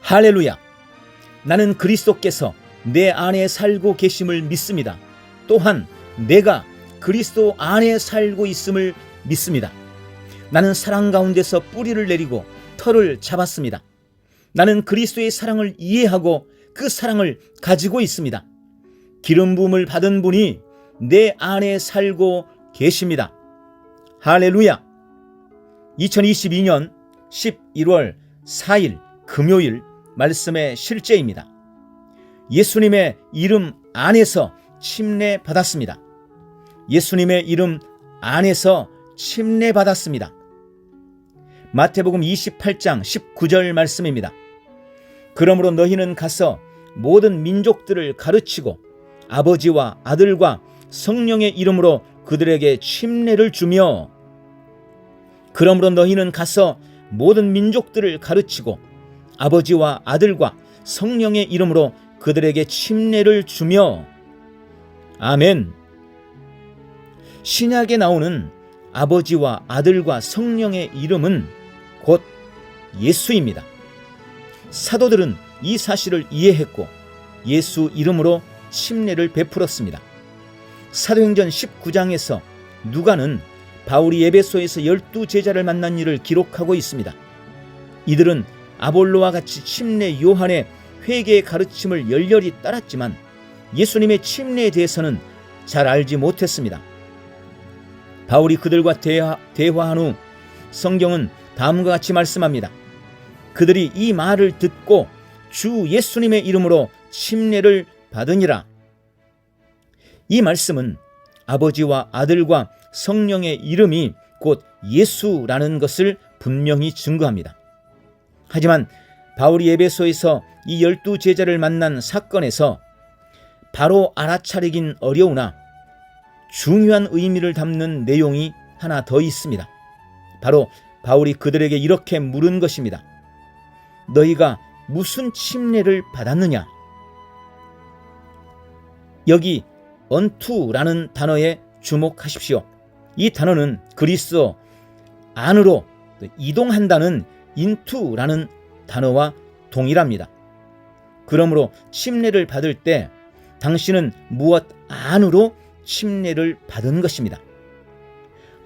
할렐루야! 나는 그리스도께서 내 안에 살고 계심을 믿습니다. 또한 내가 그리스도 안에 살고 있음을 믿습니다. 나는 사랑 가운데서 뿌리를 내리고 털을 잡았습니다. 나는 그리스도의 사랑을 이해하고 그 사랑을 가지고 있습니다. 기름 부음을 받은 분이 내 안에 살고 계십니다. 할렐루야! 2022년 11월 4일 금요일 말씀의 실제입니다. 예수님의 이름 안에서 침례 받았습니다. 예수님의 이름 안에서 침례 받았습니다. 마태복음 28장 19절 말씀입니다. 그러므로 너희는 가서 모든 민족들을 가르치고 아버지와 아들과 성령의 이름으로 그들에게 침례를 주며 그러므로 너희는 가서 모든 민족들을 가르치고 아버지와 아들과 성령의 이름으로 그들에게 침례를 주며 아멘. 신약에 나오는 아버지와 아들과 성령의 이름은 곧 예수입니다. 사도들은 이 사실을 이해했고 예수 이름으로 침례를 베풀었습니다. 사도행전 19장에서 누가는 바울이 에베소에서 12제자를 만난 일을 기록하고 있습니다. 이들은 아볼로와 같이 침례 요한의 회개의 가르침을 열렬히 따랐지만 예수님의 침례에 대해서는 잘 알지 못했습니다. 바울이 그들과 대화한 후 성경은 다음과 같이 말씀합니다. 그들이 이 말을 듣고 주 예수님의 이름으로 침례를 받으니라. 이 말씀은 아버지와 아들과 성령의 이름이 곧 예수라는 것을 분명히 증거합니다. 하지만 바울이 에베소에서 이 12제자를 만난 사건에서 바로 알아차리긴 어려우나 중요한 의미를 담는 내용이 하나 더 있습니다. 바로 바울이 그들에게 이렇게 물은 것입니다. 너희가 무슨 침례를 받았느냐? 여기 unto라는 단어에 주목하십시오. 이 단어는 그리스도 안으로 이동한다는 into라는 단어와 동일합니다. 그러므로 침례를 받을 때 당신은 무엇 안으로 침례를 받은 것입니다.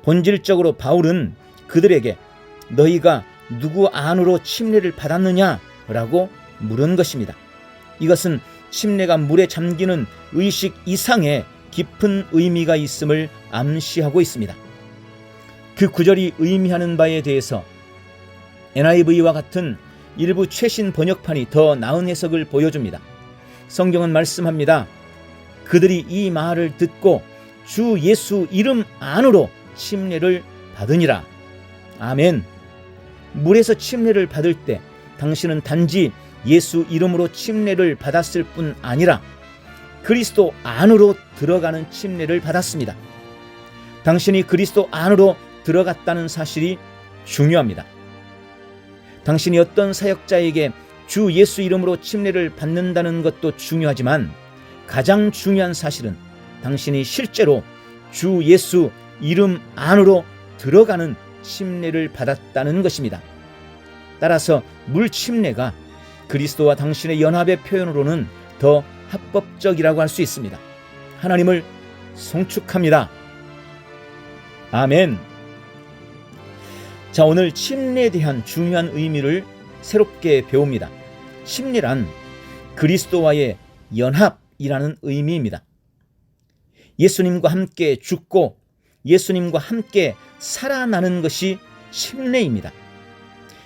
본질적으로 바울은 그들에게 너희가 누구 안으로 침례를 받았느냐라고 물은 것입니다. 이것은 침례가 물에 잠기는 의식 이상의 깊은 의미가 있음을 암시하고 있습니다. 그 구절이 의미하는 바에 대해서 NIV와 같은 일부 최신 번역판이 더 나은 해석을 보여줍니다. 성경은 말씀합니다. 그들이 이 말을 듣고 주 예수 이름 안으로 침례를 받으니라. 아멘. 물에서 침례를 받을 때 당신은 단지 예수 이름으로 침례를 받았을 뿐 아니라 그리스도 안으로 들어가는 침례를 받았습니다. 당신이 그리스도 안으로 들어갔다는 사실이 중요합니다. 당신이 어떤 사역자에게 주 예수 이름으로 침례를 받는다는 것도 중요하지만 가장 중요한 사실은 당신이 실제로 주 예수 이름 안으로 들어가는 침례를 받았다는 것입니다. 따라서 물 침례가 그리스도와 당신의 연합의 표현으로는 더 합법적이라고 할 수 있습니다. 하나님을 송축합니다. 아멘. 자, 오늘 침례에 대한 중요한 의미를 새롭게 배웁니다. 침례란 그리스도와의 연합이라는 의미입니다. 예수님과 함께 죽고 예수님과 함께 살아나는 것이 침례입니다.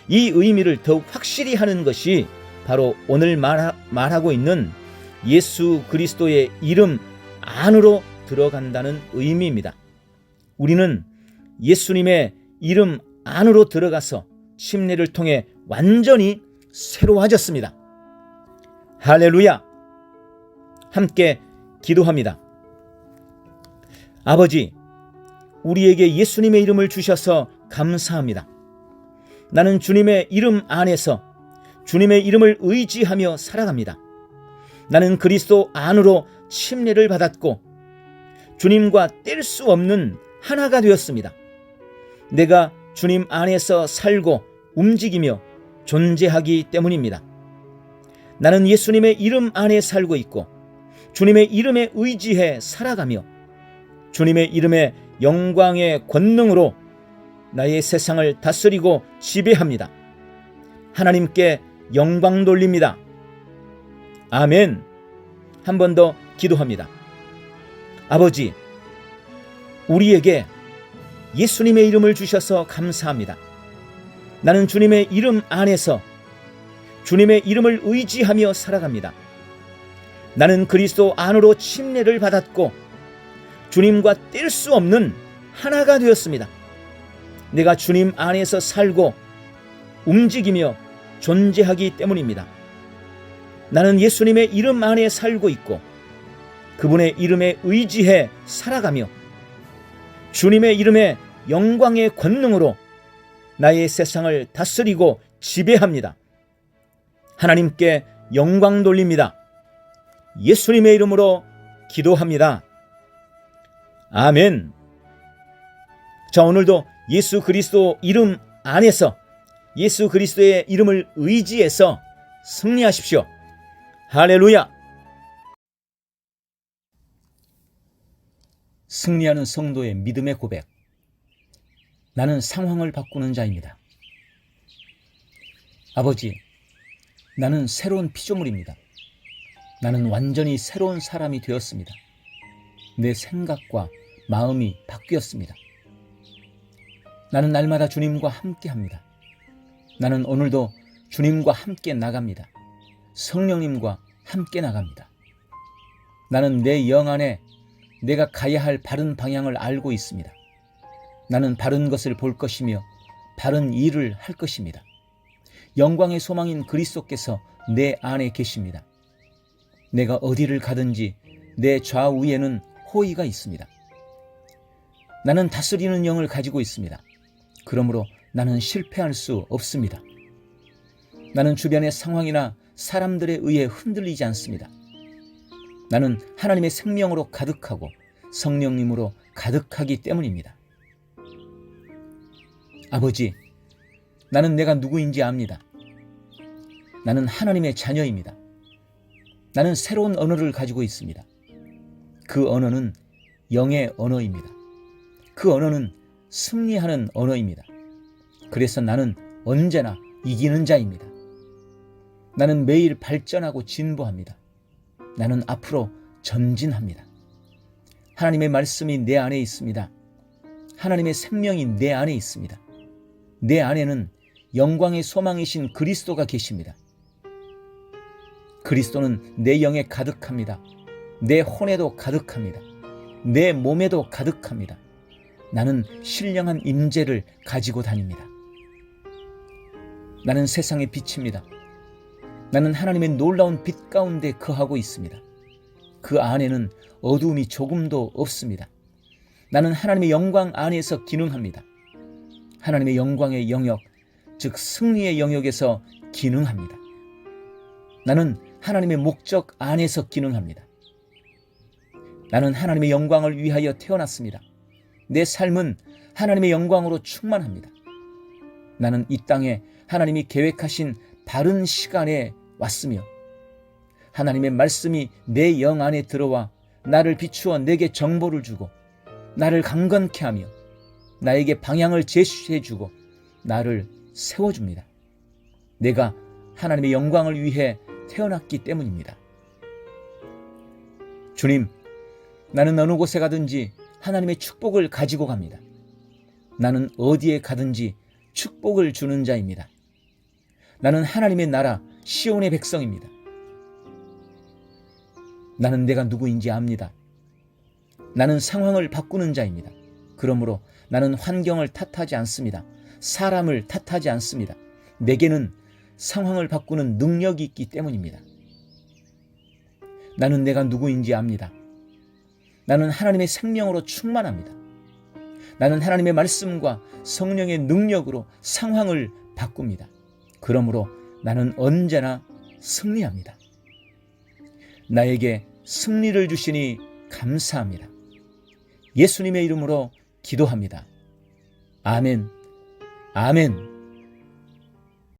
이 의미를 더욱 확실히 하는 것이 바로 오늘 말하고 있는 예수 그리스도의 이름 안으로 들어간다는 의미입니다. 우리는 예수님의 이름 안으로 들어가서 침례를 통해 완전히 새로워졌습니다. 할렐루야! 함께 기도합니다. 아버지, 우리에게 예수님의 이름을 주셔서 감사합니다. 나는 주님의 이름 안에서 주님의 이름을 의지하며 살아갑니다. 나는 그리스도 안으로 침례를 받았고 주님과 뗄 수 없는 하나가 되었습니다. 내가 주님 안에서 살고 움직이며 존재하기 때문입니다. 나는 예수님의 이름 안에 살고 있고 주님의 이름에 의지해 살아가며 주님의 이름의 영광의 권능으로 나의 세상을 다스리고 지배합니다. 하나님께 영광 돌립니다. 아멘. 한 번 더 기도합니다. 아버지, 우리에게 예수님의 이름을 주셔서 감사합니다. 나는 주님의 이름 안에서 주님의 이름을 의지하며 살아갑니다. 나는 그리스도 안으로 침례를 받았고 주님과 뗄 수 없는 하나가 되었습니다. 내가 주님 안에서 살고 움직이며 존재하기 때문입니다. 나는 예수님의 이름 안에 살고 있고 그분의 이름에 의지해 살아가며 주님의 이름의 영광의 권능으로 나의 세상을 다스리고 지배합니다. 하나님께 영광 돌립니다. 예수님의 이름으로 기도합니다. 아멘. 자, 오늘도 예수 그리스도 이름 안에서 예수 그리스도의 이름을 의지해서 승리하십시오. 할렐루야. 승리하는 성도의 믿음의 고백. 나는 상황을 바꾸는 자입니다. 아버지, 나는 새로운 피조물입니다. 나는 완전히 새로운 사람이 되었습니다. 내 생각과 마음이 바뀌었습니다. 나는 날마다 주님과 함께합니다. 나는 오늘도 주님과 함께 나갑니다. 성령님과 함께 나갑니다. 나는 내 영 안에 내가 가야 할 바른 방향을 알고 있습니다. 나는 바른 것을 볼 것이며 바른 일을 할 것입니다. 영광의 소망인 그리스도께서 내 안에 계십니다. 내가 어디를 가든지 내 좌우에는 호의가 있습니다. 나는 다스리는 영을 가지고 있습니다. 그러므로 나는 실패할 수 없습니다. 나는 주변의 상황이나 사람들에 의해 흔들리지 않습니다. 나는 하나님의 생명으로 가득하고 성령님으로 가득하기 때문입니다. 아버지, 나는 내가 누구인지 압니다. 나는 하나님의 자녀입니다. 나는 새로운 언어를 가지고 있습니다. 그 언어는 영의 언어입니다. 그 언어는 승리하는 언어입니다. 그래서 나는 언제나 이기는 자입니다. 나는 매일 발전하고 진보합니다. 나는 앞으로 전진합니다. 하나님의 말씀이 내 안에 있습니다. 하나님의 생명이 내 안에 있습니다. 내 안에는 영광의 소망이신 그리스도가 계십니다. 그리스도는 내 영에 가득합니다. 내 혼에도 가득합니다. 내 몸에도 가득합니다. 나는 신령한 임재를 가지고 다닙니다. 나는 세상의 빛입니다. 나는 하나님의 놀라운 빛 가운데 거하고 있습니다. 그 안에는 어두움이 조금도 없습니다. 나는 하나님의 영광 안에서 기능합니다. 하나님의 영광의 영역, 즉 승리의 영역에서 기능합니다. 나는 하나님의 목적 안에서 기능합니다. 나는 하나님의 영광을 위하여 태어났습니다. 내 삶은 하나님의 영광으로 충만합니다. 나는 이 땅에 하나님이 계획하신 바른 시간에 왔으며 하나님의 말씀이 내 영 안에 들어와 나를 비추어 내게 정보를 주고 나를 강건케 하며 나에게 방향을 제시해 주고 나를 세워줍니다. 내가 하나님의 영광을 위해 태어났기 때문입니다. 주님, 나는 어느 곳에 가든지 하나님의 축복을 가지고 갑니다. 나는 어디에 가든지 축복을 주는 자입니다. 나는 하나님의 나라 시온의 백성입니다. 나는 내가 누구인지 압니다. 나는 상황을 바꾸는 자입니다. 그러므로 나는 환경을 탓하지 않습니다. 사람을 탓하지 않습니다. 내게는 상황을 바꾸는 능력이 있기 때문입니다. 나는 내가 누구인지 압니다. 나는 하나님의 생명으로 충만합니다. 나는 하나님의 말씀과 성령의 능력으로 상황을 바꿉니다. 그러므로 나는 언제나 승리합니다. 나에게 승리를 주시니 감사합니다. 예수님의 이름으로 기도합니다. 아멘. 아멘.